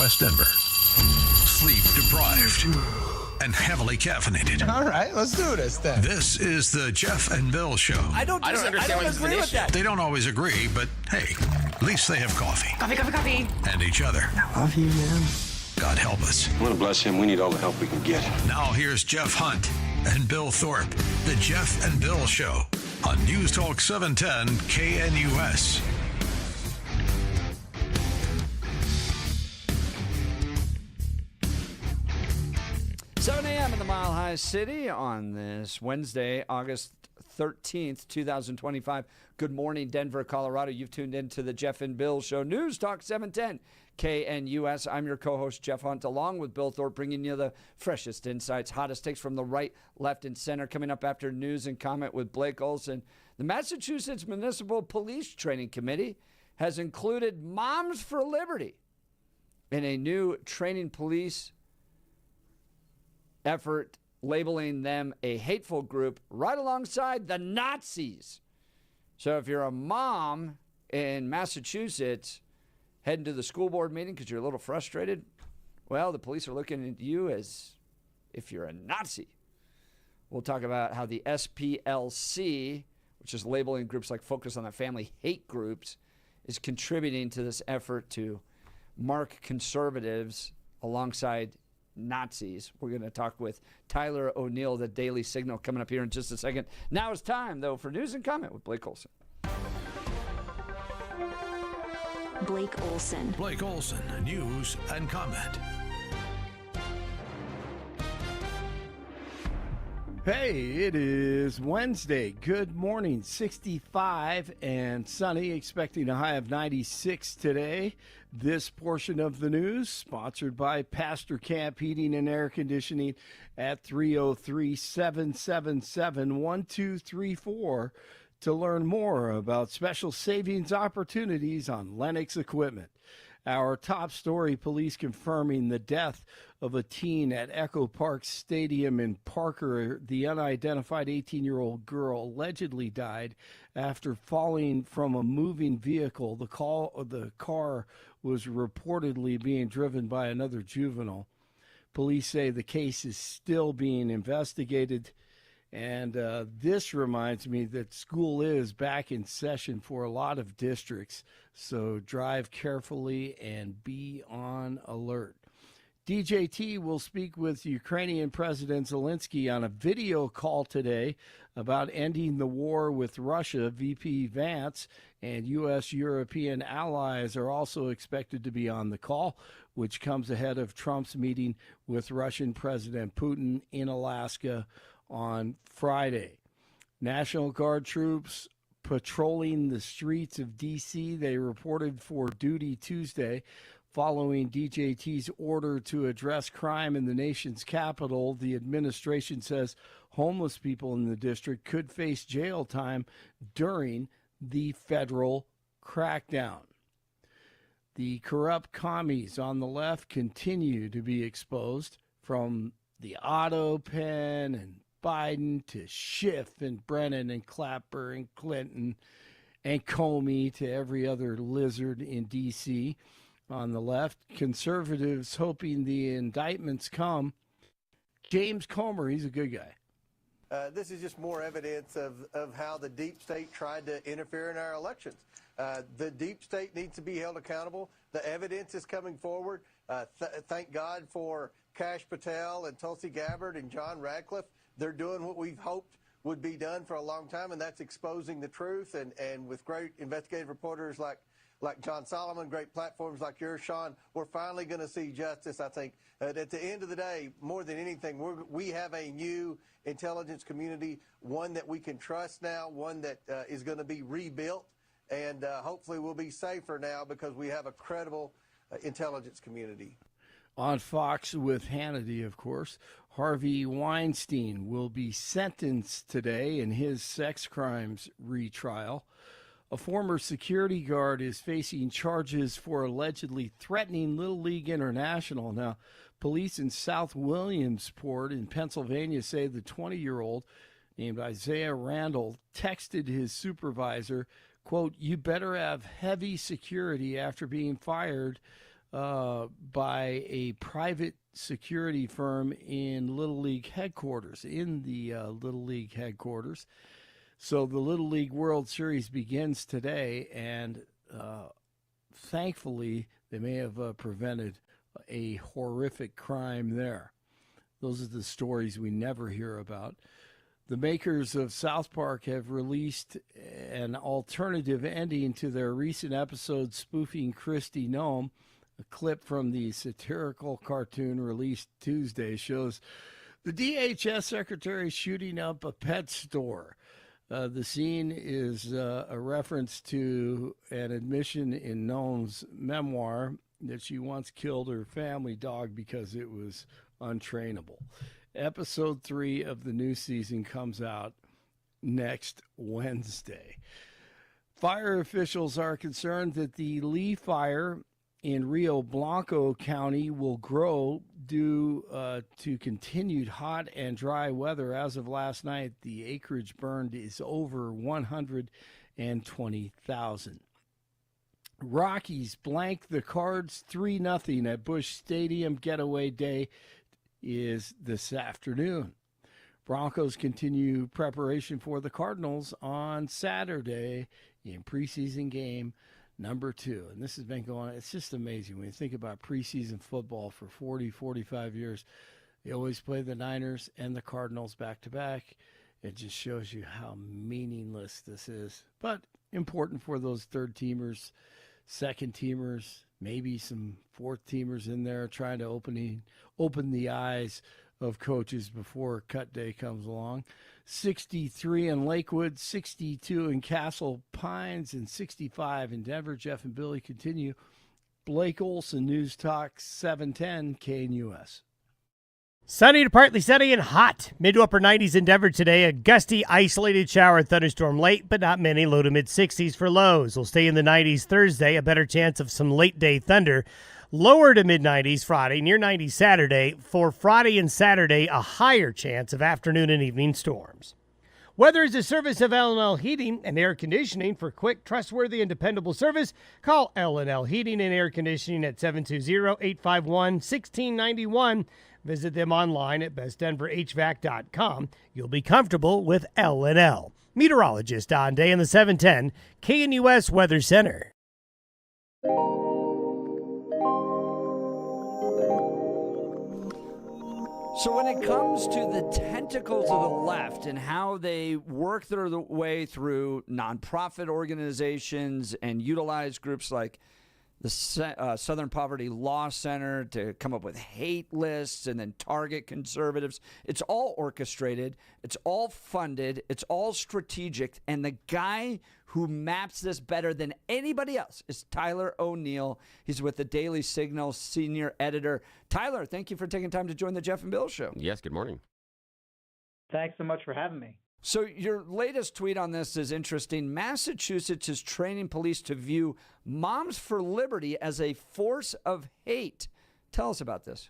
West Denver. Sleep deprived and heavily caffeinated. All right, let's do this then. This is the Jeff and Bill Show. I don't understand why agree with that. They don't always agree, but hey, at least they have coffee. Coffee. And each other. I love you, man. God help us. I want to bless him. We need all the help we can get. Now here's Jeff Hunt and Bill Thorpe. The Jeff and Bill Show on News Talk 710 KNUS. 7 a.m. in the Mile High City on this Wednesday, August 13th, 2025. Good morning, Denver, Colorado. You've tuned into the Jeff and Bill Show, News Talk 710 KNUS. I'm your co-host, Jeff Hunt, along with Bill Thorpe, bringing you the freshest insights, hottest takes from the right, left, and center. Coming up after news and comment with Blake Olson. The Massachusetts Municipal Police Training Committee has included Moms for Liberty in a new training police effort, labeling them a hateful group right alongside the Nazis. So if you're a mom in Massachusetts heading to the school board meeting because you're a little frustrated, well, the police are looking at you as if you're a Nazi. We'll talk about how the SPLC, which is labeling groups like Focus on the Family hate groups, is contributing to this effort to mark conservatives alongside Nazis. We're going to talk with Tyler O'Neill, the Daily Signal, coming up here in just a second. Now it's time, though, for news and comment with Blake Olson. Blake Olson. Blake Olson, news and comment. Hey, it is Wednesday. Good morning. 65 and sunny, expecting a high of 96 today. This portion of the news sponsored by Pastor Camp Heating and Air Conditioning at 303-777-1234 to learn more about special savings opportunities on Lennox equipment. Our top story, police confirming the death of a teen at Echo Park Stadium in Parker. The unidentified 18-year-old girl allegedly died after falling from a moving vehicle. The car was reportedly being driven by another juvenile. Police say the case is still being investigated. And this reminds me that school is back in session for a lot of districts, so drive carefully and be on alert. DJT will speak with Ukrainian President Zelensky on a video call today about ending the war with Russia. VP Vance and U.S. European allies are also expected to be on the call, which comes ahead of Trump's meeting with Russian President Putin in Alaska on Friday. National Guard troops patrolling the streets of D.C. They reported for duty Tuesday following DJT's order to address crime in the nation's capital. The administration says homeless people in the district could face jail time during the federal crackdown. The corrupt commies on the left continue to be exposed, from the auto pen and Biden to Schiff and Brennan and Clapper and Clinton and Comey to every other lizard in D.C. on the left. Conservatives hoping the indictments come. James Comer, he's a good guy. This is just more evidence of how the deep state tried to interfere in our elections. The deep state needs to be held accountable. The evidence is coming forward. Thank God for Kash Patel and Tulsi Gabbard and John Radcliffe. They're doing what we've hoped would be done for a long time, and that's exposing the truth. And with great investigative reporters like John Solomon, great platforms like yours, Sean, we're finally going to see justice, I think. At the end of the day, more than anything, we have a new intelligence community, one that we can trust now, one that is going to be rebuilt, and hopefully we'll be safer now because we have a credible intelligence community. On Fox with Hannity, of course, Harvey Weinstein will be sentenced today in his sex crimes retrial. A former security guard is facing charges for allegedly threatening Little League International. Now, police in South Williamsport in Pennsylvania say the 20-year-old named Isaiah Randall texted his supervisor, quote, "You better have heavy security," after being fired by a private security firm in Little League headquarters, So the Little League World Series begins today, and thankfully they may have prevented a horrific crime there. Those are the stories we never hear about. The makers of South Park have released an alternative ending to their recent episode spoofing Kristi Noem. A clip from the satirical cartoon released Tuesday shows the DHS secretary shooting up a pet store. The scene is a reference to an admission in Noem's memoir that she once killed her family dog because it was untrainable. Episode 3 of the new season comes out next Wednesday. Fire officials are concerned that the Lee Fire in Rio Blanco County will grow due to continued hot and dry weather. As of last night, the acreage burned is over 120,000. Rockies blank the Cards 3-0 at Busch Stadium. Getaway day is this afternoon. Broncos continue preparation for the Cardinals on Saturday in preseason game number 2. And this has been going on. It's just amazing when you think about preseason football for 40, 45 years. They always play the Niners and the Cardinals back to back. It just shows you how meaningless this is. But important for those third-teamers, second-teamers, maybe some fourth-teamers in there trying to open the eyes of coaches before cut day comes along. 63 in Lakewood, 62 in Castle Pines, and 65 in Denver. Jeff and Billy continue. Blake Olson, News Talk 710 KNUS. Sunny to partly sunny and hot. Mid to upper 90s in Denver today. A gusty, isolated shower and thunderstorm late, but not many. Low to mid 60s for lows. We'll stay in the 90s Thursday. A better chance of some late day thunder. Lower to mid 90s Friday, near 90s Saturday. For Friday and Saturday, a higher chance of afternoon and evening storms. Weather is a service of L&L Heating and Air Conditioning. For quick, trustworthy, and dependable service, call L&L Heating and Air Conditioning at 720-851-1691. Visit them online at bestdenverhvac.com. You'll be comfortable with L&L. Meteorologist Don Day in the 710 KNUS Weather Center. So when it comes to the tentacles of the left and how they work their way through nonprofit organizations and utilize groups like the Southern Poverty Law Center to come up with hate lists and then target conservatives, it's all orchestrated, it's all funded, it's all strategic, and the guy who maps this better than anybody else is Tyler O'Neill. He's with the Daily Signal, senior editor. Tyler, thank you for taking time to join the Jeff and Bill Show. Yes, good morning. Thanks so much for having me. So your latest tweet on this is interesting. Massachusetts is training police to view Moms for Liberty as a force of hate. Tell us about this.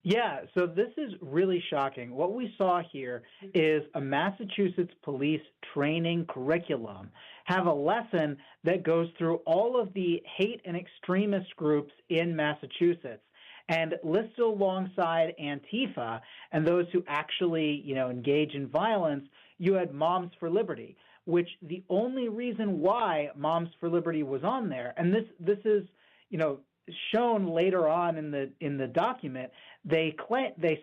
Yeah, so this is really shocking. What we saw here is a Massachusetts police training curriculum have a lesson that goes through all of the hate and extremist groups in Massachusetts and listed alongside Antifa and those who actually, engage in violence, you had Moms for Liberty, which the only reason why Moms for Liberty was on there, and this is, shown later on in the document, they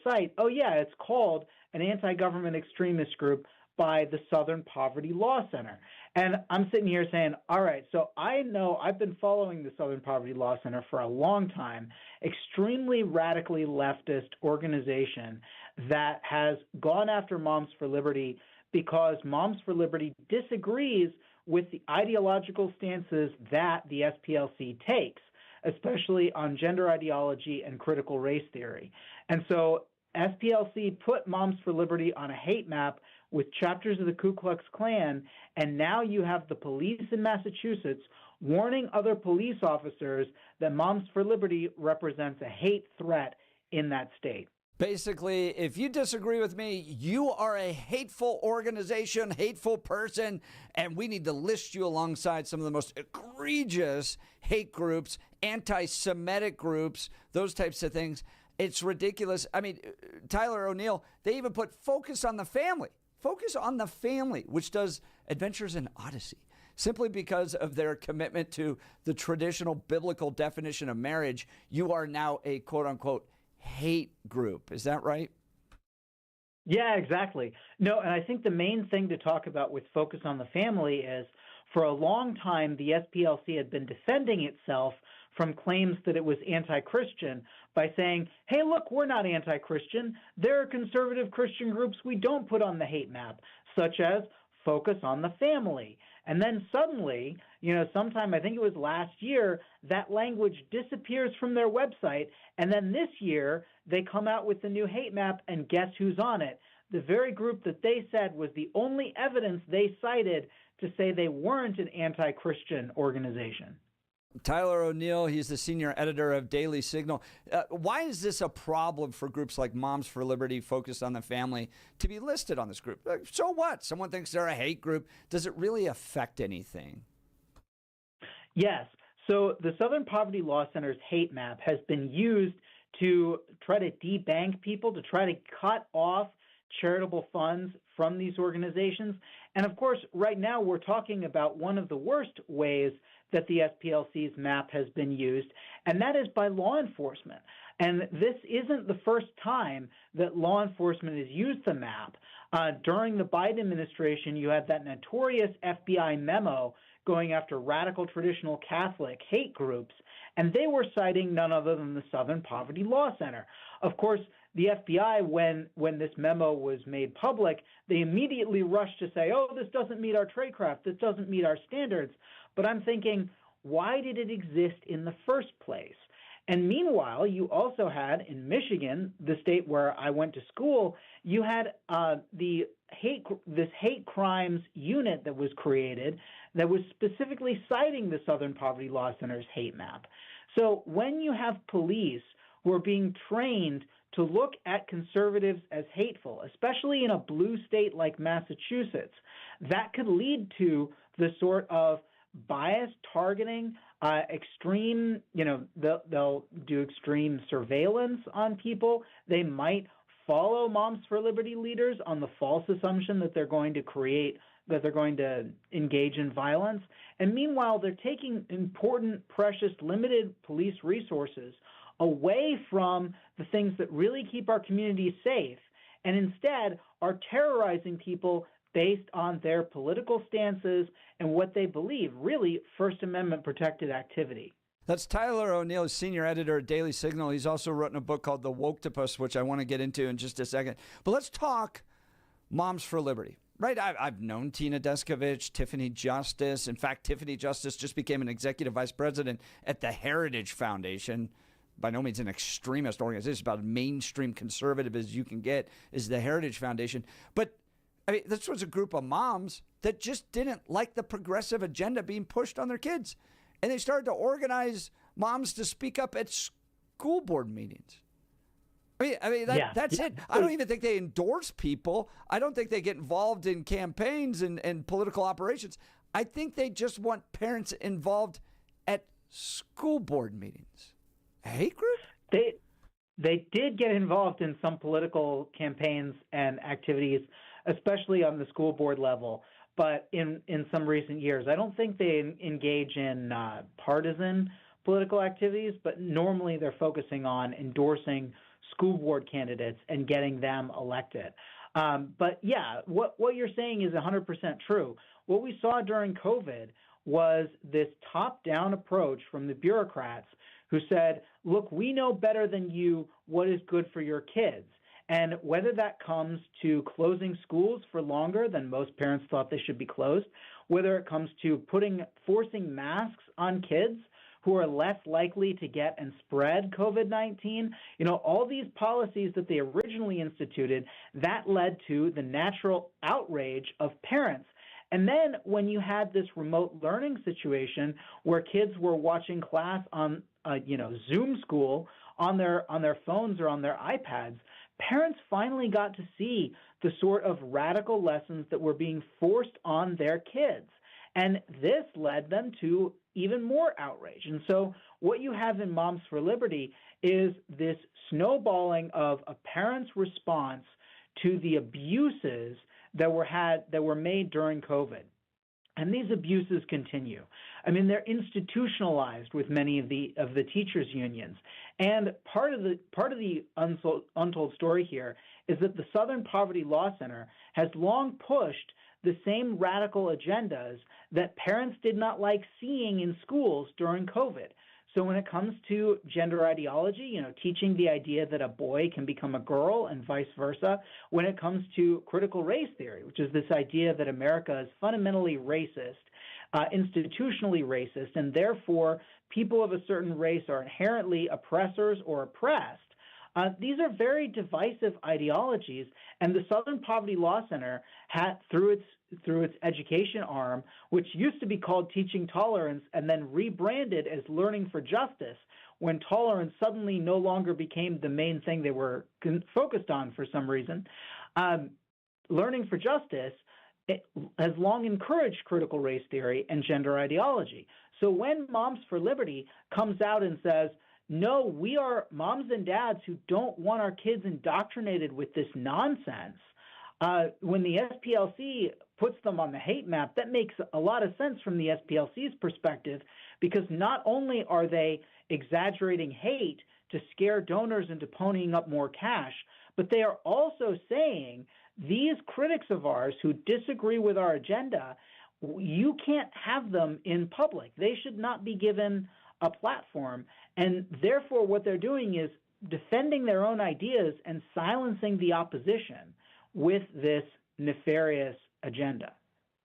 cite, it's called an anti-government extremist group by the Southern Poverty Law Center. And I'm sitting here saying, all right, so I know I've been following the Southern Poverty Law Center for a long time, extremely radically leftist organization that has gone after Moms for Liberty because Moms for Liberty disagrees with the ideological stances that the SPLC takes, especially on gender ideology and critical race theory. And so SPLC put Moms for Liberty on a hate map with chapters of the Ku Klux Klan, and now you have the police in Massachusetts warning other police officers that Moms for Liberty represents a hate threat in that state. Basically, if you disagree with me, you are a hateful organization, hateful person, and we need to list you alongside some of the most egregious hate groups, anti-Semitic groups, those types of things. It's ridiculous. I mean, Tyler O'Neill, they even put Focus on the Family. Focus on the Family, which does Adventures in Odyssey, simply because of their commitment to the traditional biblical definition of marriage. You are now a quote-unquote hate group. Is that right? Yeah, exactly. No, and I think the main thing to talk about with Focus on the Family is for a long time, the SPLC had been defending itself from claims that it was anti-Christian by saying, hey, look, we're not anti-Christian. There are conservative Christian groups we don't put on the hate map, such as Focus on the Family. And then suddenly, sometime, I think it was last year, that language disappears from their website. And then this year, they come out with the new hate map, and guess who's on it? The very group that they said was the only evidence they cited to say they weren't an anti-Christian organization. Tyler O'Neill, he's the senior editor of Daily Signal. Why is this a problem for groups like Moms for Liberty, Focused on the Family, to be listed on this group? So what? Someone thinks they're a hate group. Does it really affect anything? Yes. So the Southern Poverty Law Center's hate map has been used to try to debank people, to try to cut off charitable funds from these organizations. And of course, right now we're talking about one of the worst ways that the SPLC's map has been used, and that is by law enforcement. And this isn't the first time that law enforcement has used the map. During the Biden administration, you had that notorious FBI memo going after radical traditional Catholic hate groups, and they were citing none other than the Southern Poverty Law Center. Of course, the FBI, when this memo was made public, they immediately rushed to say, oh, this doesn't meet our tradecraft, this doesn't meet our standards. But I'm thinking, why did it exist in the first place? And meanwhile, you also had in Michigan, the state where I went to school, you had this hate crimes unit that was created that was specifically citing the Southern Poverty Law Center's hate map. So when you have police who are being trained to look at conservatives as hateful, especially in a blue state like Massachusetts, that could lead to the sort of bias targeting, extreme, they'll do extreme surveillance on people. They might follow Moms for Liberty leaders on the false assumption that they're going to engage in violence. And meanwhile, they're taking important, precious, limited police resources away from the things that really keep our communities safe, and instead are terrorizing people based on their political stances and what they believe, really First Amendment protected activity. That's Tyler O'Neill, senior editor at Daily Signal. He's also written a book called The Woktopus, which I want to get into in just a second. But let's talk Moms for Liberty. Right, I've known Tina Descovich, Tiffany Justice. In fact, Tiffany Justice just became an executive vice president at the Heritage Foundation. By no means an extremist organization. It's about as mainstream conservative as you can get is the Heritage Foundation. But I mean, this was a group of moms that just didn't like the progressive agenda being pushed on their kids. And they started to organize moms to speak up at school board meetings. That's it. I don't even think they endorse people. I don't think they get involved in campaigns and political operations. I think they just want parents involved at school board meetings. A hate group? They did get involved in some political campaigns and activities, especially on the school board level, but in some recent years. I don't think they engage in partisan political activities, but normally they're focusing on endorsing school board candidates and getting them elected. But yeah, what you're saying is 100% true. What we saw during COVID was this top-down approach from the bureaucrats who said, look, we know better than you what is good for your kids. And whether that comes to closing schools for longer than most parents thought they should be closed, whether it comes to forcing masks on kids who are less likely to get and spread COVID-19, all these policies that they originally instituted, that led to the natural outrage of parents. And then when you had this remote learning situation where kids were watching class on Zoom school on their phones or on their iPads, parents finally got to see the sort of radical lessons that were being forced on their kids. And this led them to even more outrage. And so what you have in Moms for Liberty is this snowballing of a parent's response to the abuses that were made during COVID. And these abuses continue. I mean, they're institutionalized with many of the teachers' unions. And part of the untold story here is that the Southern Poverty Law Center has long pushed the same radical agendas that parents did not like seeing in schools during COVID. So when it comes to gender ideology, teaching the idea that a boy can become a girl and vice versa, when it comes to critical race theory, which is this idea that America is fundamentally racist, institutionally racist, and therefore people of a certain race are inherently oppressors or oppressed, these are very divisive ideologies, and the Southern Poverty Law Center had, through its education arm, which used to be called Teaching Tolerance and then rebranded as Learning for Justice, when tolerance suddenly no longer became the main thing they were focused on for some reason. Learning for Justice has long encouraged critical race theory and gender ideology. So when Moms for Liberty comes out and says, no, we are moms and dads who don't want our kids indoctrinated with this nonsense, when the SPLC puts them on the hate map, that makes a lot of sense from the SPLC's perspective, because not only are they exaggerating hate to scare donors into ponying up more cash, but they are also saying these critics of ours who disagree with our agenda, you can't have them in public. They should not be given a platform. And therefore, what they're doing is defending their own ideas and silencing the opposition with this nefarious agenda.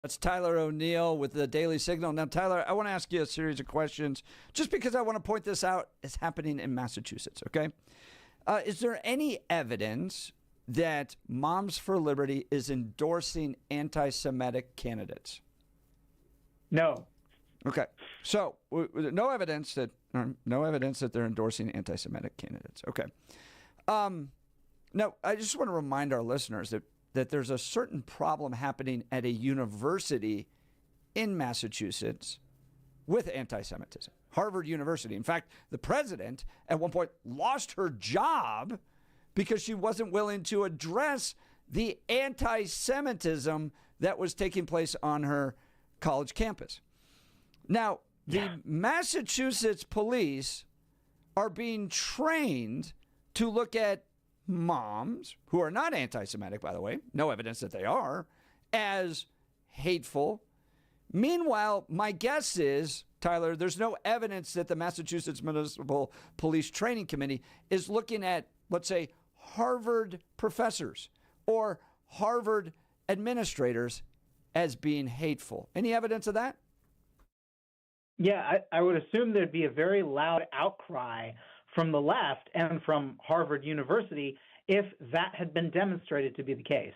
That's Tyler O'Neill with the Daily Signal. Now, Tyler, I want to ask you a series of questions just because I want to point this out. It's happening in Massachusetts, okay? Is there any evidence that Moms for Liberty is endorsing anti-Semitic candidates? No. Okay, so no evidence that they're endorsing anti-Semitic candidates. Okay. Now, I just want to remind our listeners that there's a certain problem happening at a university in Massachusetts with anti-Semitism. Harvard University. In fact, the president at one point lost her job because she wasn't willing to address the anti-Semitism that was taking place on her college campus. Now, the Massachusetts police are being trained to look at moms, who are not anti-Semitic, by the way, no evidence that they are, as hateful. Meanwhile, my guess is, Tyler, there's no evidence that the Massachusetts Municipal Police Training Committee is looking at, let's say, Harvard professors or Harvard administrators as being hateful. Any evidence of that? Yeah, I would assume there'd be a very loud outcry from the left and from Harvard University if that had been demonstrated to be the case.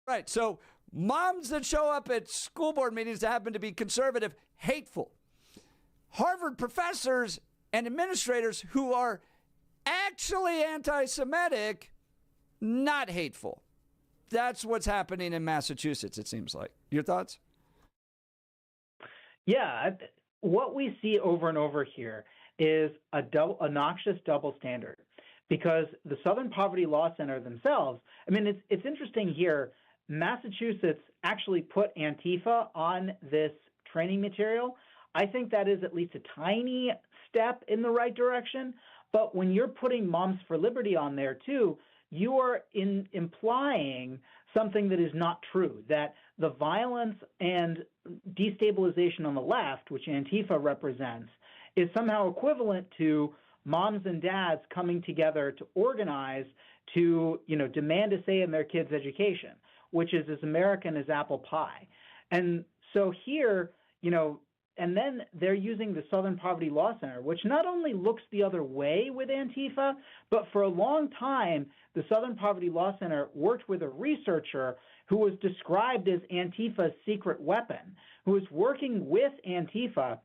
Right. So moms that show up at school board meetings that happen to be conservative, hateful. Harvard professors and administrators who are actually anti-Semitic, not hateful. That's what's happening in Massachusetts, it seems like. Your thoughts? Yeah, what we see over and over here is a noxious double standard, because the Southern Poverty Law Center themselves, I mean, it's interesting here, Massachusetts actually put Antifa on this training material. I think that is at least a tiny step in the right direction, but when you're putting Moms for Liberty on there too, you are implying something that is not true, that the violence and destabilization on the left, which Antifa represents, is somehow equivalent to moms and dads coming together to organize to, demand a say in their kids' education, which is as American as apple pie. And so here, and then they're using the Southern Poverty Law Center, which not only looks the other way with Antifa, but for a long time, the Southern Poverty Law Center worked with a researcher who was described as Antifa's secret weapon, who was working with Antifa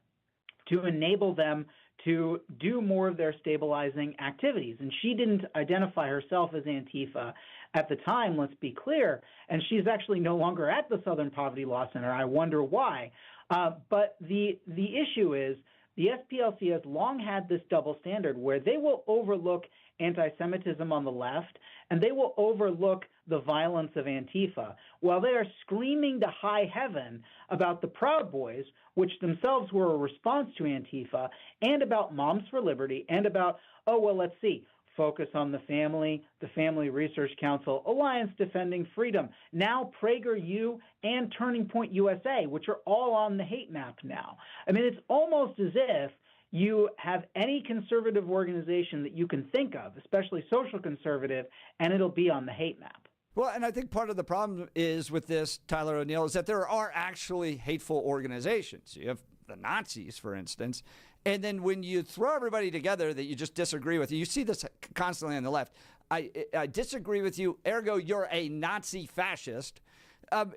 to enable them to do more of their stabilizing activities. And she didn't identify herself as Antifa at the time, let's be clear, and she's actually no longer at the Southern Poverty Law Center. I wonder why. But the issue is the SPLC has long had this double standard where they will overlook anti-Semitism on the left and they will overlook the violence of Antifa while they are screaming to high heaven about the Proud Boys, which themselves were a response to Antifa, and about Moms for Liberty, and about, oh, well, let's see, Focus on the Family Research Council, Alliance Defending Freedom, now PragerU, and Turning Point USA, which are all on the hate map now. I mean, it's almost as if you have any conservative organization that you can think of, especially social conservative, and it'll be on the hate map. Well, and I think part of the problem is with this, Tyler O'Neill, is that there are actually hateful organizations. You have the Nazis, for instance. And then when you throw everybody together that you just disagree with, you see this constantly on the left. I disagree with you, ergo you're a Nazi fascist.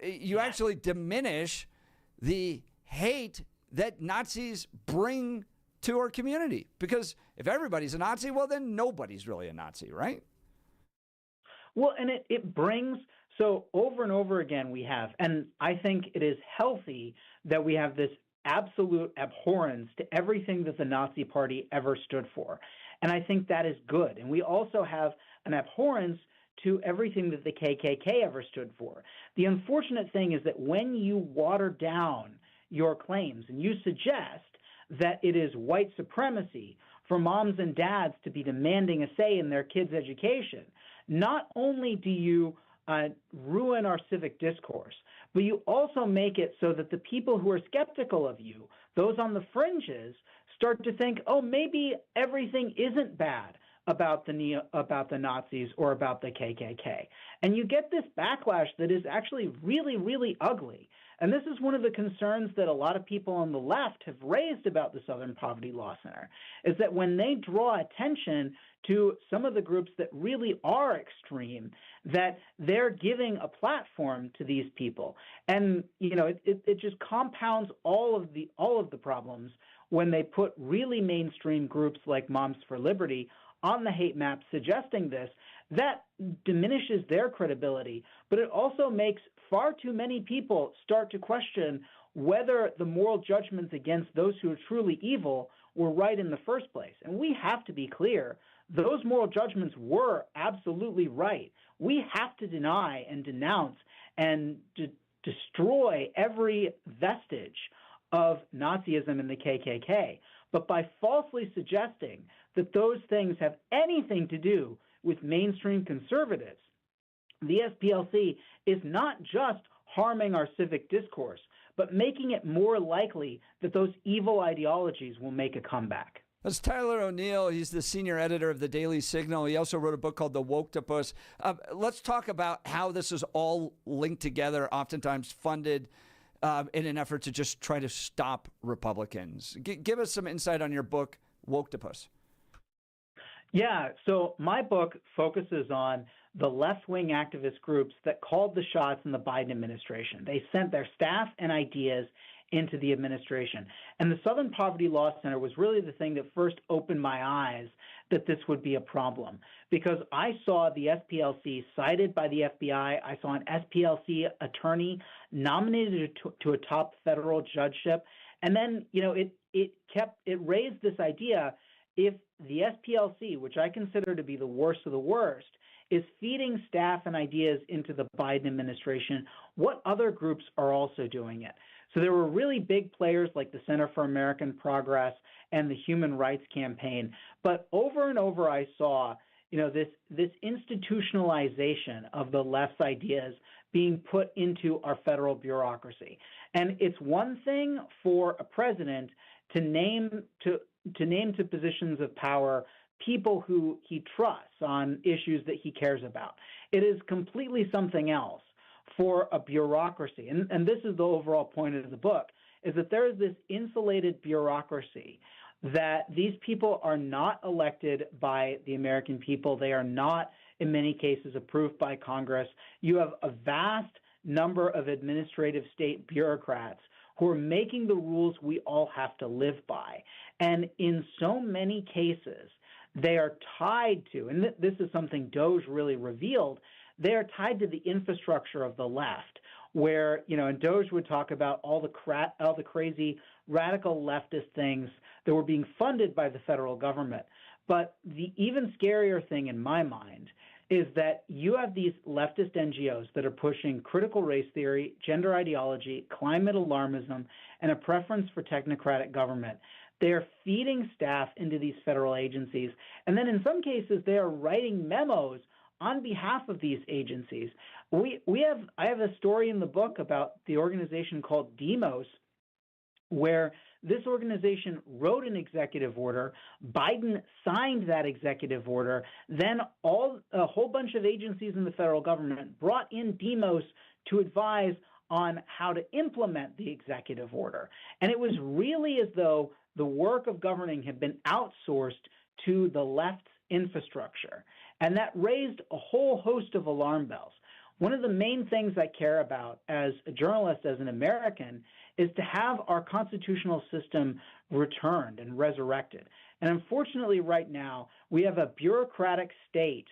You actually diminish the hate that Nazis bring to our community. Because if everybody's a Nazi, well, then nobody's really a Nazi, right? Well, and it brings, so over and over again we have, and I think it is healthy that we have this absolute abhorrence to everything that the Nazi Party ever stood for. And I think that is good. And we also have an abhorrence to everything that the KKK ever stood for. The unfortunate thing is that when you water down your claims and you suggest that it is white supremacy for moms and dads to be demanding a say in their kids' education, not only do you ruin our civic discourse, but you also make it so that the people who are skeptical of you, those on the fringes, start to think, oh, maybe everything isn't bad about the Nazis or about the KKK. And you get this backlash that is actually really, really ugly. And this is one of the concerns that a lot of people on the left have raised about the Southern Poverty Law Center, is that when they draw attention to some of the groups that really are extreme, that they're giving a platform to these people. And, you know, it just compounds all of the problems when they put really mainstream groups like Moms for Liberty on the hate map suggesting this. That diminishes their credibility, but it also makes far too many people start to question whether the moral judgments against those who are truly evil were right in the first place. And we have to be clear, those moral judgments were absolutely right. We have to deny and denounce and destroy every vestige of Nazism and the KKK. But by falsely suggesting that those things have anything to do with mainstream conservatives, the SPLC is not just harming our civic discourse, but making it more likely that those evil ideologies will make a comeback. That's Tyler O'Neill. He's the senior editor of the Daily Signal. He also wrote a book called The Woktopus. Let's talk about how this is all linked together, oftentimes funded in an effort to just try to stop Republicans. Give us some insight on your book, Woktopus. Yeah, so my book focuses on the left-wing activist groups that called the shots in the Biden administration. They sent their staff and ideas into the administration. And the Southern Poverty Law Center was really the thing that first opened my eyes that this would be a problem, because I saw the SPLC cited by the FBI. I saw an SPLC attorney nominated to a top federal judgeship. And then, you know, it raised this idea, if the SPLC, which I consider to be the worst of the worst, is feeding staff and ideas into the Biden administration, what other groups are also doing it? So there were really big players like the Center for American Progress and the Human Rights Campaign. But over and over I saw, you know, this institutionalization of the left's ideas being put into our federal bureaucracy. And it's one thing for a president to name to positions of power people who he trusts on issues that he cares about. It is completely something else for a bureaucracy. And this is the overall point of the book, is that there is this insulated bureaucracy, that these people are not elected by the American people. They are not, in many cases, approved by Congress. You have a vast number of administrative state bureaucrats who are making the rules we all have to live by. And in so many cases, they are tied to, and this is something Doge really revealed, they are tied to the infrastructure of the left, where, and Doge would talk about all the crazy radical leftist things that were being funded by the federal government. But the even scarier thing in my mind is that you have these leftist NGOs that are pushing critical race theory, gender ideology, climate alarmism, and a preference for technocratic government. They are feeding staff into these federal agencies, and then in some cases they are writing memos on behalf of these agencies. I have a story in the book about the organization called Demos, where this organization wrote an executive order. Biden signed that executive order. Then a whole bunch of agencies in the federal government brought in Demos to advise on how to implement the executive order. And it was really as though the work of governing had been outsourced to the left's infrastructure. And that raised a whole host of alarm bells. One of the main things I care about as a journalist, as an American, is to have our constitutional system returned and resurrected. And unfortunately, right now, we have a bureaucratic state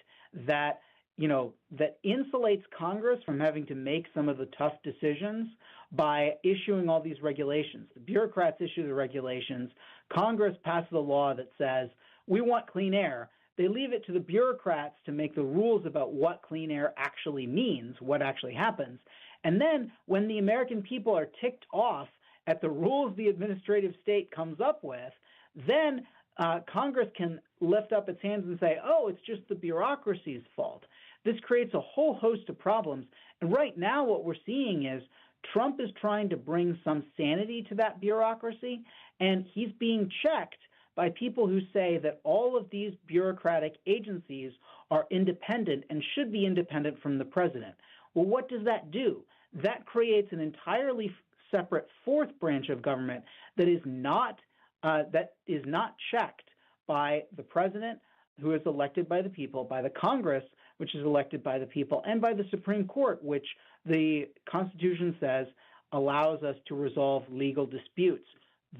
that, that insulates Congress from having to make some of the tough decisions by issuing all these regulations. The bureaucrats issue the regulations. Congress passes a law that says, we want clean air. They leave it to the bureaucrats to make the rules about what clean air actually means, what actually happens. And then when the American people are ticked off at the rules the administrative state comes up with, then Congress can lift up its hands and say, oh, it's just the bureaucracy's fault. This creates a whole host of problems. And right now what we're seeing is Trump is trying to bring some sanity to that bureaucracy, and he's being checked by people who say that all of these bureaucratic agencies are independent and should be independent from the president. Well, what does that do? That creates an entirely separate fourth branch of government that is not checked by the president, who is elected by the people, by the Congress, which is elected by the people, and by the Supreme Court, which the Constitution says allows us to resolve legal disputes.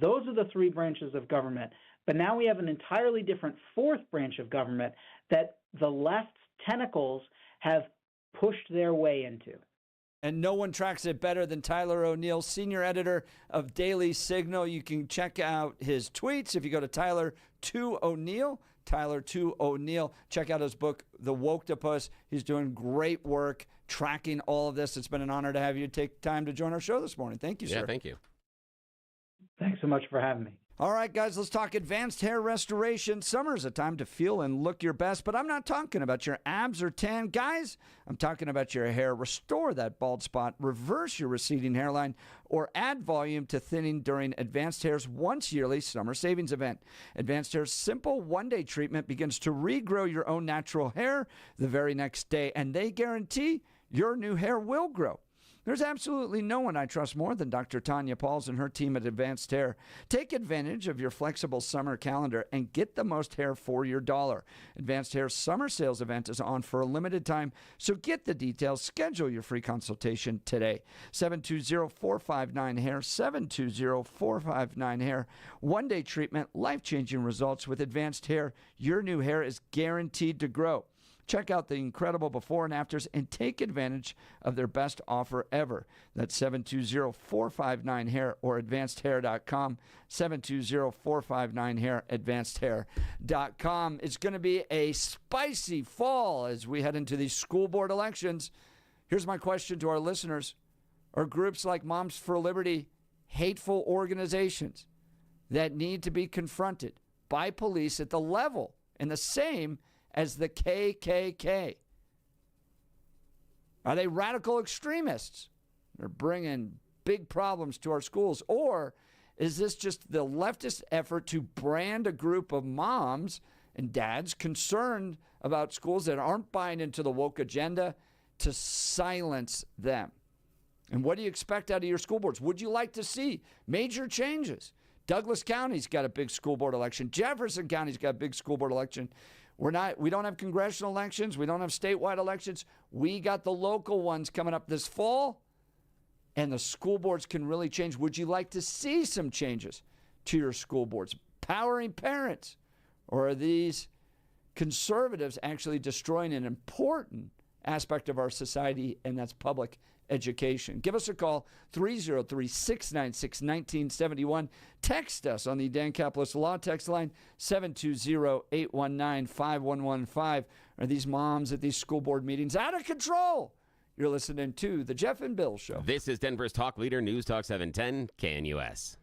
Those are the three branches of government. But now we have an entirely different fourth branch of government that the left's tentacles have pushed their way into. And no one tracks it better than Tyler O'Neill, senior editor of Daily Signal. You can check out his tweets if you go to Tyler2O'Neill. Tyler2O'Neill. Check out his book, The Woktopus. He's doing great work tracking all of this. It's been an honor to have you take time to join our show this morning. Thank you, sir. Yeah, thank you. Thanks so much for having me. All right, guys, let's talk advanced hair restoration. Summer is a time to feel and look your best, but I'm not talking about your abs or tan. Guys, I'm talking about your hair. Restore that bald spot, reverse your receding hairline, or add volume to thinning during Advanced Hair's once yearly summer savings event. Advanced Hair's simple one-day treatment begins to regrow your own natural hair the very next day, and they guarantee your new hair will grow. There's absolutely no one I trust more than Dr. Tanya Pauls and her team at Advanced Hair. Take advantage of your flexible summer calendar and get the most hair for your dollar. Advanced Hair's summer sales event is on for a limited time, so get the details. Schedule your free consultation today. 720-459-HAIR, 720-459-HAIR. One-day treatment, life-changing results with Advanced Hair. Your new hair is guaranteed to grow. Check out the incredible before and afters and take advantage of their best offer ever. That's 720-459-HAIR or advancedhair.com. 720-459-HAIR, advancedhair.com. It's going to be a spicy fall as we head into these school board elections. Here's my question to our listeners. Are groups like Moms for Liberty hateful organizations that need to be confronted by police at the level and the same as the KKK? Are they radical extremists? They're bringing big problems to our schools. Or is this just the leftist effort to brand a group of moms and dads concerned about schools that aren't buying into the woke agenda to silence them? And what do you expect out of your school boards? Would you like to see major changes? Douglas County's got a big school board election. Jefferson County's got a big school board election. We don't have congressional elections. We don't have statewide elections. We got the local ones coming up this fall. and the school boards can really change. Would you like to see some changes to your school boards, empowering parents? Or are these conservatives actually destroying an important aspect of our society, and that's public education? Give us a call, 303-696-1971. Text us on the Dan Caplis Law text line, 720-819-5115. Are these moms at these school board meetings out of control? You're listening to The Jeff and Bill Show. This is Denver's talk leader, News Talk 710, KNUS.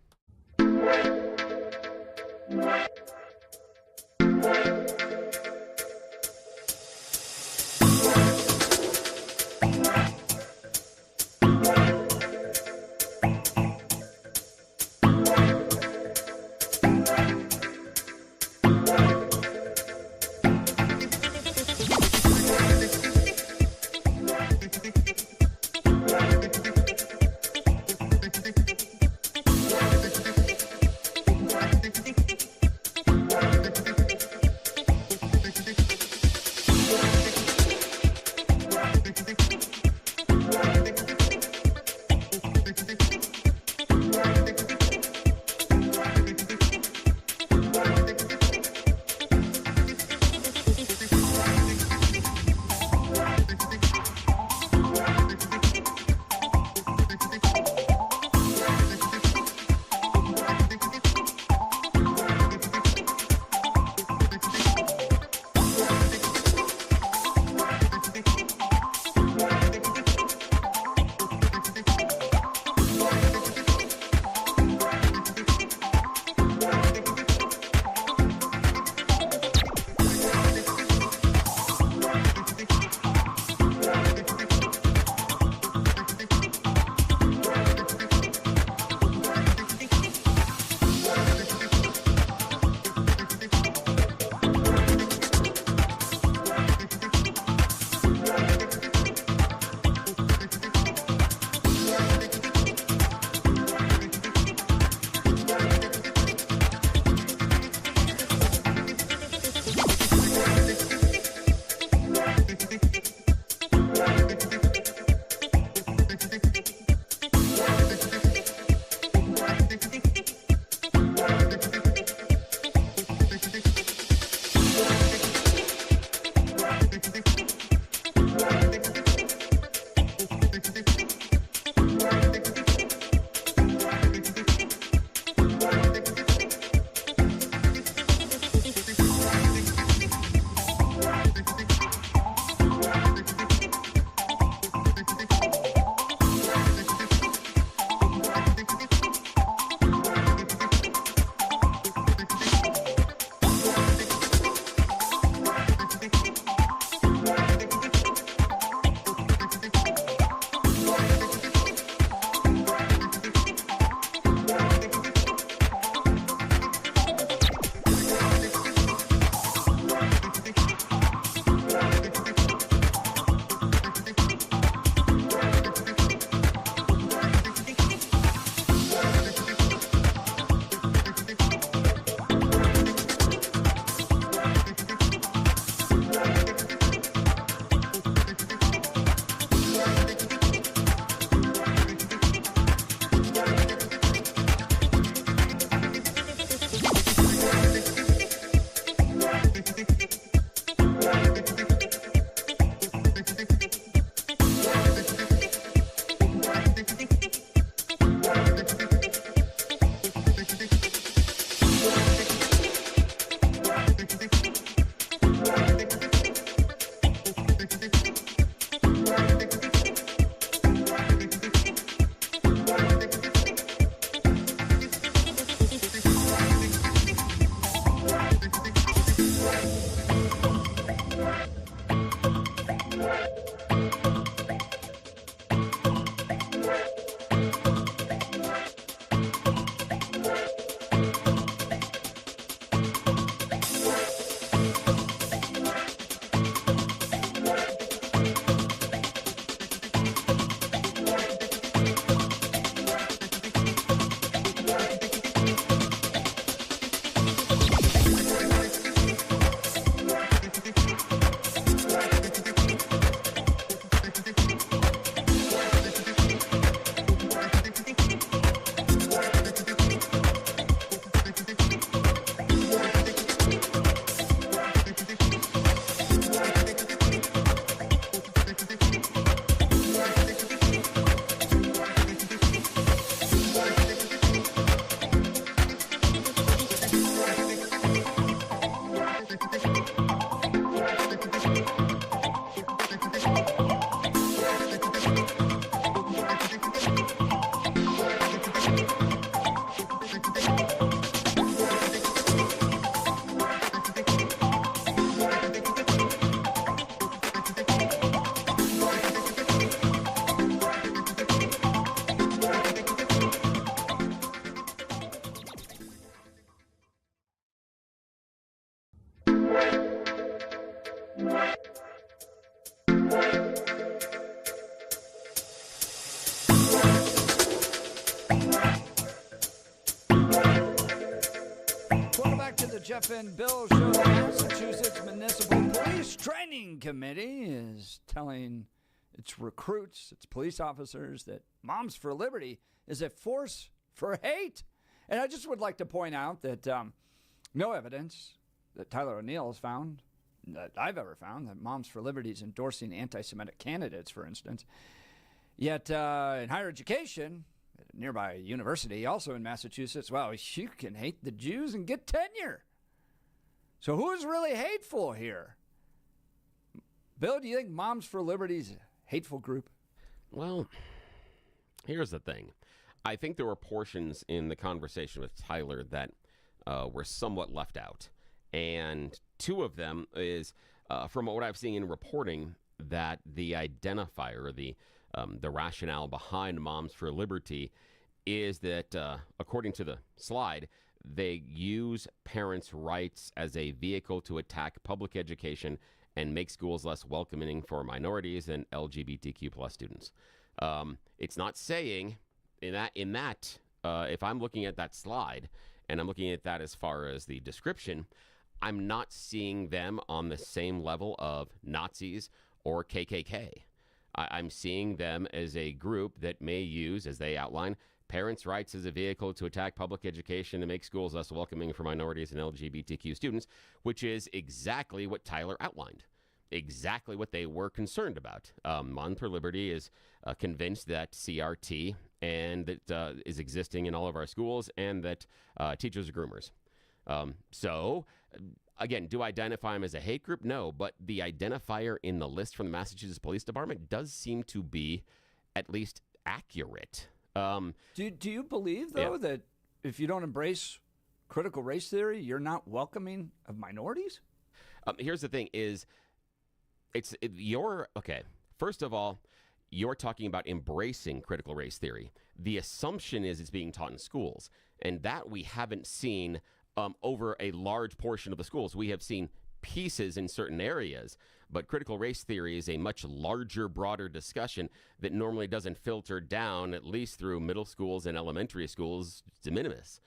Welcome back to the Jeff and Bill Show. The Massachusetts Municipal Police Training Committee is telling its recruits, its police officers, that Moms for Liberty is a force for hate. And I just would like to point out that no evidence that Tyler O'Neill has found, that I've ever found, that Moms for Liberty is endorsing anti-Semitic candidates, for instance. Yet in higher education, at a nearby university, also in Massachusetts, well, you can hate the Jews and get tenure. So who's really hateful here? Bill, do you think Moms for Liberty is a hateful group? Well, here's the thing. I think there were portions in the conversation with Tyler that were somewhat left out. And two of them is, from what I've seen in reporting, that the identifier, the rationale behind Moms for Liberty is that, according to the slide, they use parents' rights as a vehicle to attack public education and make schools less welcoming for minorities and LGBTQ plus students. It's not saying in that if I'm looking at that slide and I'm looking at that as far as the description, I'm not seeing them on the same level of Nazis or KKK. I'm seeing them as a group that may use, as they outline, parents' rights as a vehicle to attack public education and make schools less welcoming for minorities and LGBTQ students, which is exactly what Tyler outlined, exactly what they were concerned about. Moms for Liberty is convinced that CRT and that is existing in all of our schools and that teachers are groomers. So, again, do I identify them as a hate group? No, but the identifier in the list from the Massachusetts Police Department does seem to be at least accurate. Do you believe, though, that if you don't embrace critical race theory, you're not welcoming of minorities? Here's the thing is, okay, first of all, you're talking about embracing critical race theory. The assumption is it's being taught in schools, and that we haven't seen over a large portion of the schools. We have seen pieces in certain areas, but critical race theory is a much larger, broader discussion that normally doesn't filter down, at least through middle schools and elementary schools, de minimis.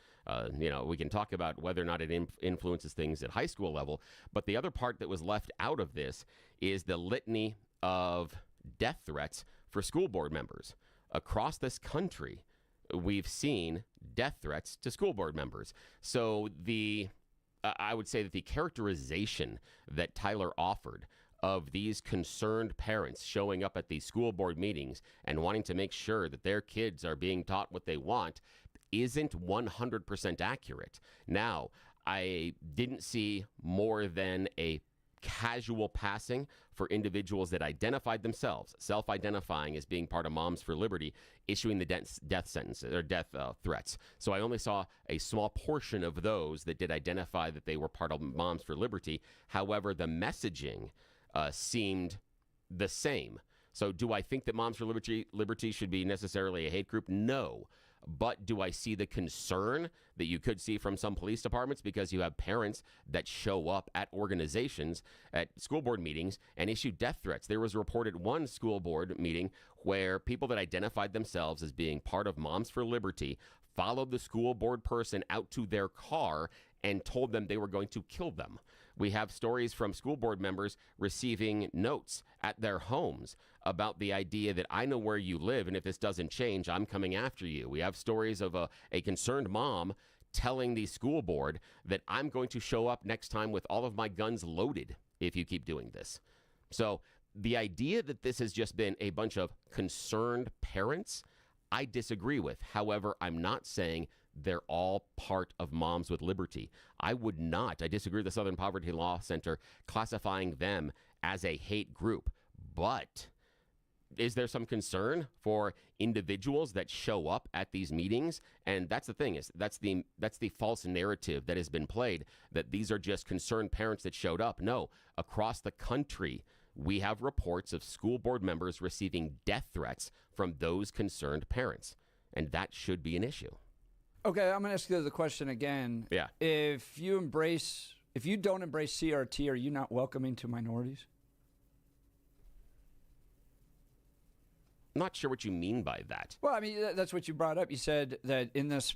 We can talk about whether or not it influences things at high school level, but the other part that was left out of this is the litany of death threats for school board members. Across this country, we've seen death threats to school board members. So I would say that the characterization that Tyler offered of these concerned parents showing up at these school board meetings and wanting to make sure that their kids are being taught what they want isn't 100% accurate. Now, I didn't see more than a casual passing for individuals that identified themselves, self-identifying as being part of Moms for Liberty, issuing the death sentences or death threats. So I only saw a small portion of those that did identify that they were part of Moms for Liberty. However, the messaging seemed the same. So do I think that Moms for Liberty should be necessarily a hate group? No. But do I see the concern that you could see from some police departments because you have parents that show up at organizations, at school board meetings, and issue death threats? There was reported one school board meeting where people that identified themselves as being part of Moms for Liberty followed the school board person out to their car and told them they were going to kill them. We have stories from school board members receiving notes at their homes about the idea that I know where you live, and if this doesn't change, I'm coming after you. We have stories of a concerned mom telling the school board that I'm going to show up next time with all of my guns loaded if you keep doing this. So the idea that this has just been a bunch of concerned parents, I disagree with. However, I'm not saying they're all part of Moms with Liberty. I disagree with the Southern Poverty Law Center classifying them as a hate group. But is there some concern for individuals that show up at these meetings? And that's the thing, is that's the false narrative that has been played, that these are just concerned parents that showed up. No, across the country, we have reports of school board members receiving death threats from those concerned parents. And that should be an issue. Okay, I'm going to ask you the question again. Yeah. If you embrace if you don't embrace CRT, are you not welcoming to minorities? I'm not sure what you mean by that. Well, I mean, that's what you brought up. You said that in this,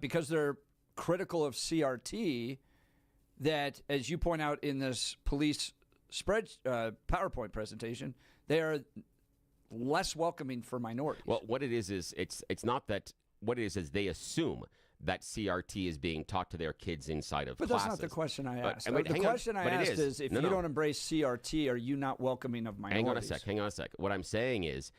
because they're critical of CRT, that, as you point out in this police PowerPoint presentation, they are less welcoming for minorities. Well, what it is it's not that. What it is they assume that CRT is being taught to their kids inside of but classes. That's not the question I asked. The question I asked is if you don't embrace CRT, are you not welcoming of minorities? Hang on a sec. What I'm saying is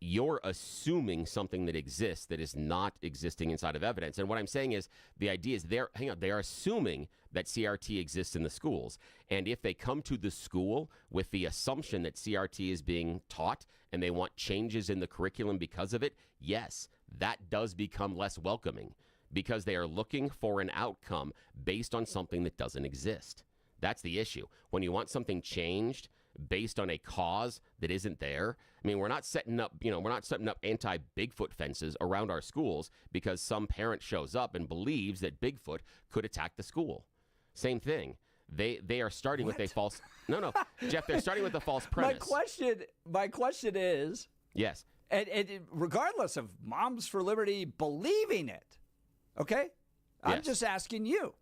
you're assuming something that exists that is not existing inside of evidence. And what I'm saying is the idea is they're assuming that CRT exists in the schools. And if they come to the school with the assumption that CRT is being taught and they want changes in the curriculum because of it, yes, that does become less welcoming because they are looking for an outcome based on something that doesn't exist. That's the issue. When you want something changed based on a cause that isn't there. I mean, we're not setting up anti-Bigfoot fences around our schools because some parent shows up and believes that Bigfoot could attack the school. Same thing. They are starting with a false. No, Jeff. They're starting with a false premise. My question is. Yes. And regardless of Moms for Liberty believing it, okay? I'm just asking you.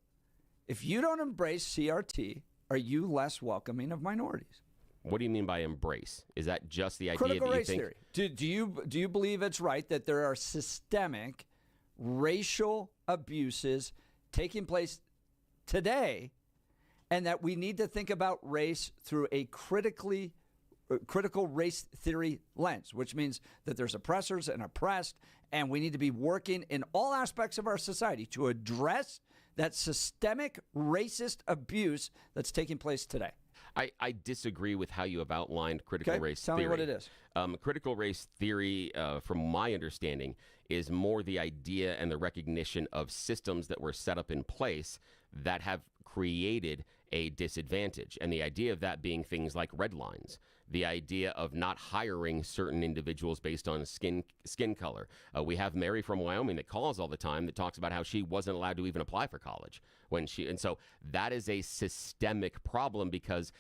If you don't embrace CRT, are you less welcoming of minorities? What do you mean by embrace? Is that just the idea Critical that you race think? Theory. Do you believe it's right that there are systemic racial abuses taking place today, and that we need to think about race through a critical race theory lens, which means that there's oppressors and oppressed, and we need to be working in all aspects of our society to address that systemic racist abuse that's taking place today? I disagree with how you have outlined critical race theory. Tell me what it is. Critical race theory, from my understanding, is more the idea and the recognition of systems that were set up in place that have created a disadvantage. And the idea of that being things like red lines, the idea of not hiring certain individuals based on skin color. We have Mary from Wyoming that calls all the time that talks about how she wasn't allowed to even apply for college and so that is a systemic problem because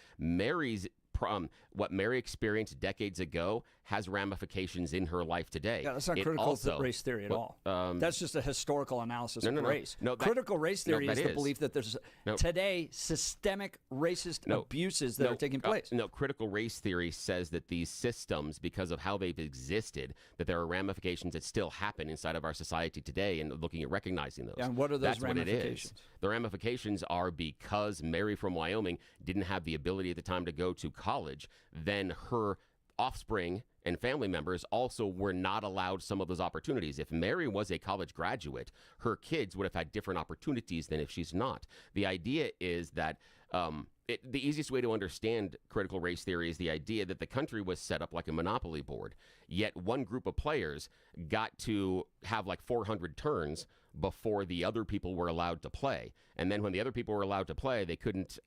what Mary experienced decades ago has ramifications in her life today. Yeah, that's not critical race theory at all. That's just a historical analysis of race. Critical race theory is the belief that there's today systemic racist abuses that are taking place. Critical race theory says that these systems, because of how they've existed, that there are ramifications that still happen inside of our society today, and looking at recognizing those. Yeah, and what are those That's ramifications? What it is. The ramifications are because Mary from Wyoming didn't have the ability at the time to go to college, then her offspring and family members also were not allowed some of those opportunities. If Mary was a college graduate, her kids would have had different opportunities than if she's not. The idea is that the easiest way to understand critical race theory is the idea that the country was set up like a monopoly board, yet one group of players got to have like 400 turns before the other people were allowed to play. And then when the other people were allowed to play, they couldn't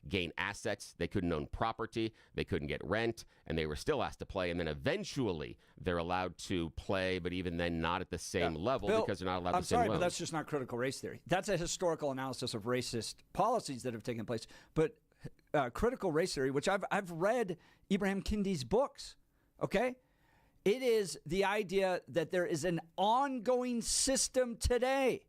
gain assets, they couldn't own property, they couldn't get rent, and they were still asked to play. And then eventually they're allowed to play, but even then not at the same level because they're not allowed the same level. But that's just not critical race theory. That's a historical analysis of racist policies that have taken place. But critical race theory, which I've read Ibrahim Kendi's books, okay? It is the idea that there is an ongoing system today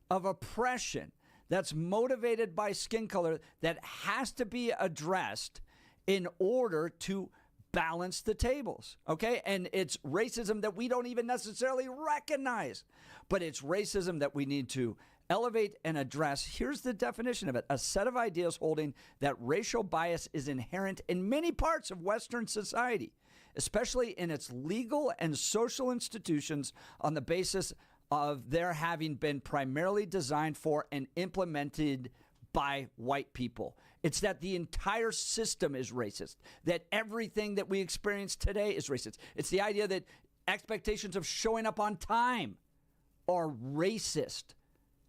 of oppression that's motivated by skin color that has to be addressed in order to balance the tables, okay? And it's racism that we don't even necessarily recognize, but it's racism that we need to elevate and address. Here's the definition of it: a set of ideas holding that racial bias is inherent in many parts of Western society, especially in its legal and social institutions, on the basis of their having been primarily designed for and implemented by white people. It's that the entire system is racist, that everything that we experience today is racist. It's the idea that expectations of showing up on time are racist.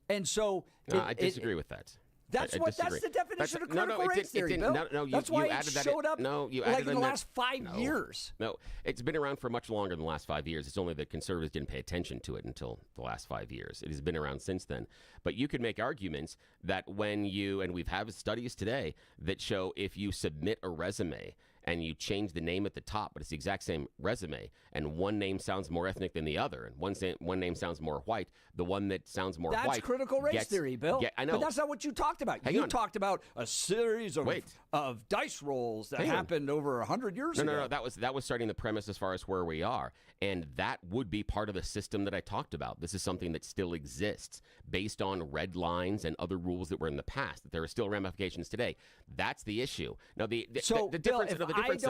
And so I disagree with that. That's I that's disagree. the definition of critical it race didn't- theory, it Bill. didn't- no, that's you why added it that showed up you like added in the that- last 5 years. No, it's been around for much longer than the last 5 years. It's only that conservatives didn't pay attention to it until the last 5 years. It has been around since then. But you could make arguments that when you, and we've had studies today that show if you submit a resume and you change the name at the top, but it's the exact same resume, and one name sounds more ethnic than the other, and one name sounds more white, the one that sounds more white. That's critical race theory, Bill. I know. But that's not what you talked about. Hang you on. talked about a series of dice rolls that happened over 100 years ago. No. That was starting the premise as far as where we are. And that would be part of the system that I talked about. This is something that still exists based on red lines and other rules that were in the past, that there are still ramifications today. That's the issue. Now, the So, difference... Bill, the difference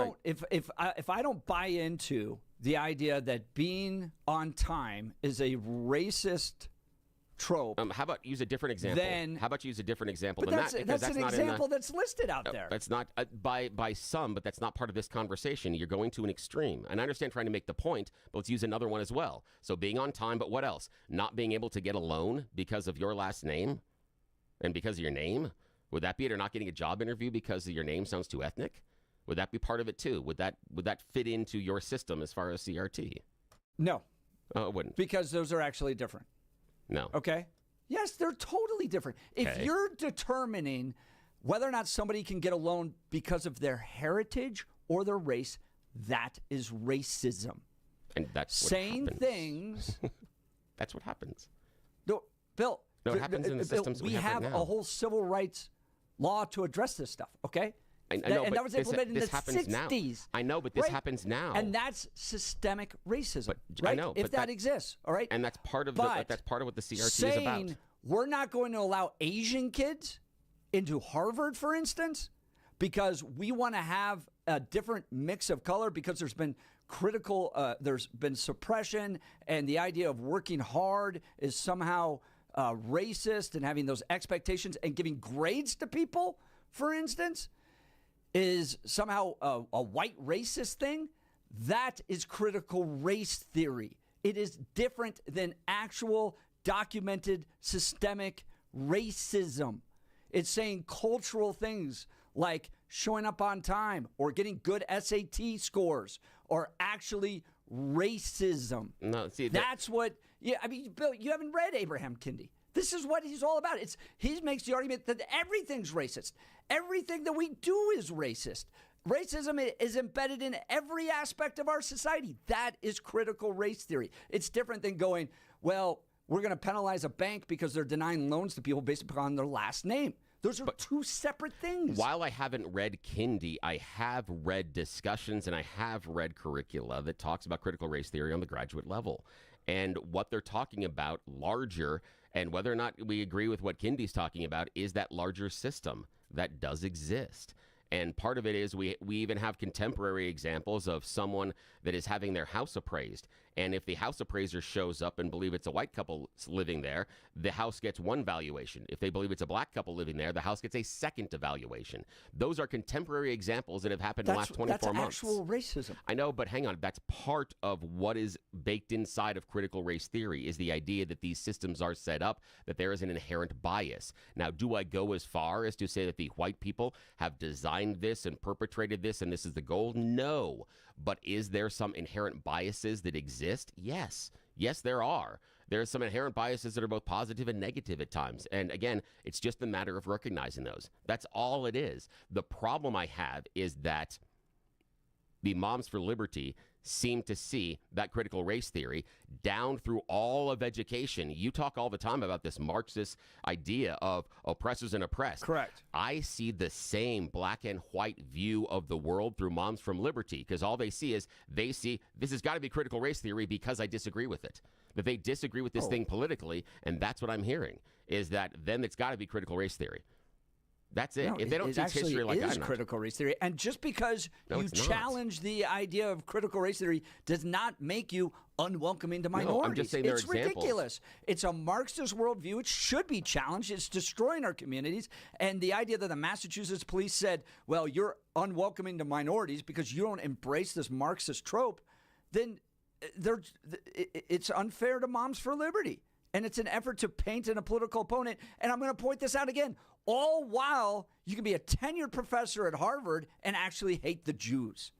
if I don't buy into the idea that being on time is a racist trope, how about use a different example? How about you use a different example but than that's, that? Because that's an not example that's listed out there. That's not by some, but that's not part of this conversation. You're going to an extreme. And I understand trying to make the point, but let's use another one as well. So being on time, but what else? Not being able to get a loan because of your last name and because of your name? Would that be it? Or not getting a job interview because your name sounds too ethnic? Would that be part of it too? Would that fit into your system as far as CRT? No. Oh, it wouldn't. Because those are actually different. No. Okay? Yes, they're totally different. If you're determining whether or not somebody can get a loan because of their heritage or their race, that is racism. And that's what saying happens. things. That's what happens. No, Bill. No, it happens in the systems we we have right now. a whole civil rights law to address this stuff, okay? I know, and but that was implemented in this the happens 60s. now. I know, but this happens now. And that's systemic racism, But, right? I know, if that exists, all right? And that's part of but that's part of what the CRT saying is about. We're not going to allow Asian kids into Harvard, for instance, because we want to have a different mix of color because there's been there's been suppression, and the idea of working hard is somehow racist, and having those expectations and giving grades to people, for instance, is somehow a white racist thing. That is critical race theory. It is different than actual documented systemic racism. It's saying cultural things like showing up on time or getting good SAT scores or actually racism. No, see, that's what. Yeah, I mean, Bill, you haven't read Abraham Kindi. This is what he's all about. He makes the argument that everything's racist. Everything that we do is racist. Racism is embedded in every aspect of our society. That is critical race theory. It's different than going, well, we're going to penalize a bank because they're denying loans to people based upon their last name. Those are two separate things. While I haven't read Kindi, I have read discussions and I have read curricula that talks about critical race theory on the graduate level. And what they're talking about larger, and whether or not we agree with what Kindi's talking about, is that larger system that does exist. And part of it is we even have contemporary examples of someone that is having their house appraised. And if the house appraiser shows up and believe it's a white couple living there, the house gets one valuation. If they believe it's a black couple living there, the house gets a second evaluation. Those are contemporary examples that have happened in the last 24 months. That's actual racism. I know, but hang on. That's part of what is baked inside of critical race theory, is the idea that these systems are set up, that there is an inherent bias. Now, do I go as far as to say that the white people have designed this and perpetrated this and this is the goal? No. But is there some inherent biases that exist? Yes. Yes, there are. There's some inherent biases that are both positive and negative at times. And again, it's just a matter of recognizing those. That's all it is. The problem I have is that the Moms for Liberty seem to see that critical race theory down through all of education. You talk all the time about this Marxist idea of oppressors and oppressed. Correct. I see the same black and white view of the world through Moms from Liberty, because all they see this has got to be critical race theory because I disagree with it. That they disagree with this thing politically, and that's what I'm hearing, is that then it's got to be critical race theory. That's it. No, if they don't teach history like it I is know. critical race theory. And just because you it's not. challenge the idea of critical race theory does not make you unwelcoming to minorities. I'm just saying there are it's examples. ridiculous. It's a Marxist worldview. It should be challenged. It's destroying our communities. And the idea that the Massachusetts police said, well, you're unwelcoming to minorities because you don't embrace this Marxist trope, then it's unfair to Moms for Liberty. And it's an effort to paint in a political opponent. And I'm going to point this out again. all while you can be a tenured professor at Harvard and actually hate the Jews.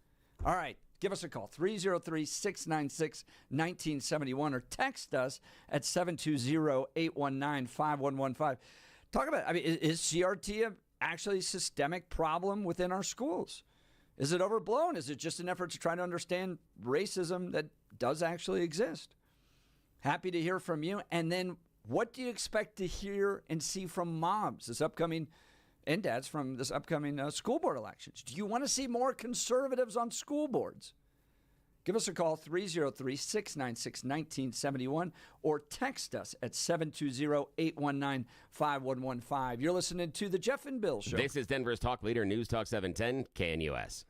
All right, give us a call, 303-696-1971, or text us at 720-819-5115. Talk about, is CRT actually a systemic problem within our schools? Is it overblown? Is it just an effort to try to understand racism that does actually exist? Happy to hear from you. And then what do you expect to hear and see from moms this upcoming, and dads, from this upcoming school board elections? Do you want to see more conservatives on school boards? Give us a call, 303-696-1971, or text us at 720-819-5115. You're listening to The Jeff and Bill Show. This is Denver's talk leader, News Talk 710, KNUS.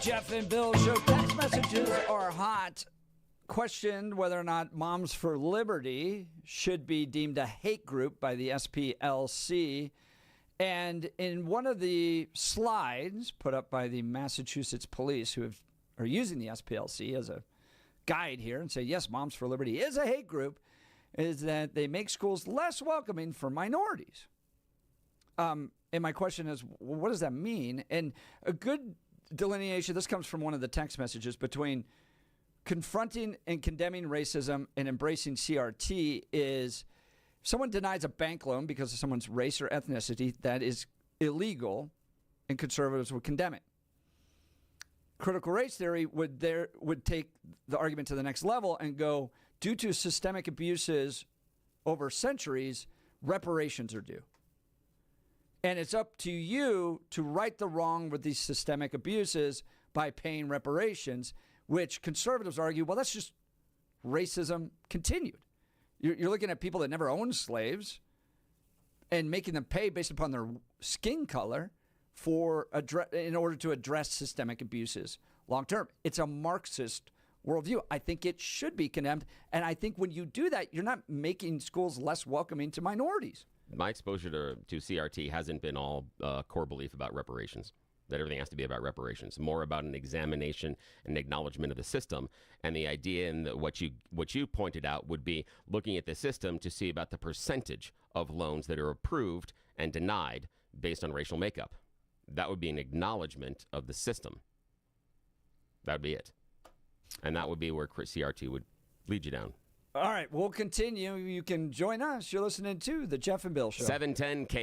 Jeff and Bill Show. Text messages are hot. Questioned whether or not Moms for Liberty should be deemed a hate group by the SPLC. And in one of the slides put up by the Massachusetts police, who or using the SPLC as a guide here and say, yes, Moms for Liberty is a hate group, is that they make schools less welcoming for minorities. And my question is, well, what does that mean? And a good delineation, this comes from one of the text messages, between confronting and condemning racism and embracing CRT is if someone denies a bank loan because of someone's race or ethnicity, that is illegal, and conservatives would condemn it. Critical race theory would take the argument to the next level and go, due to systemic abuses over centuries, reparations are due. And it's up to you to right the wrong with these systemic abuses by paying reparations, which conservatives argue, well, that's just racism continued. You're looking at people that never owned slaves and making them pay based upon their skin color in order to address systemic abuses long term. It's a Marxist worldview. I think it should be condemned. And I think when you do that, you're not making schools less welcoming to minorities. My exposure to CRT hasn't been all core belief about reparations, that everything has to be about reparations, more about an examination and acknowledgement of the system. And the idea and what you pointed out would be looking at the system to see about the percentage of loans that are approved and denied based on racial makeup. That would be an acknowledgement of the system. That would be it. And that would be where CRT would lead you down. All right, we'll continue. You can join us. You're listening to The Jeff and Bill Show. 710 K.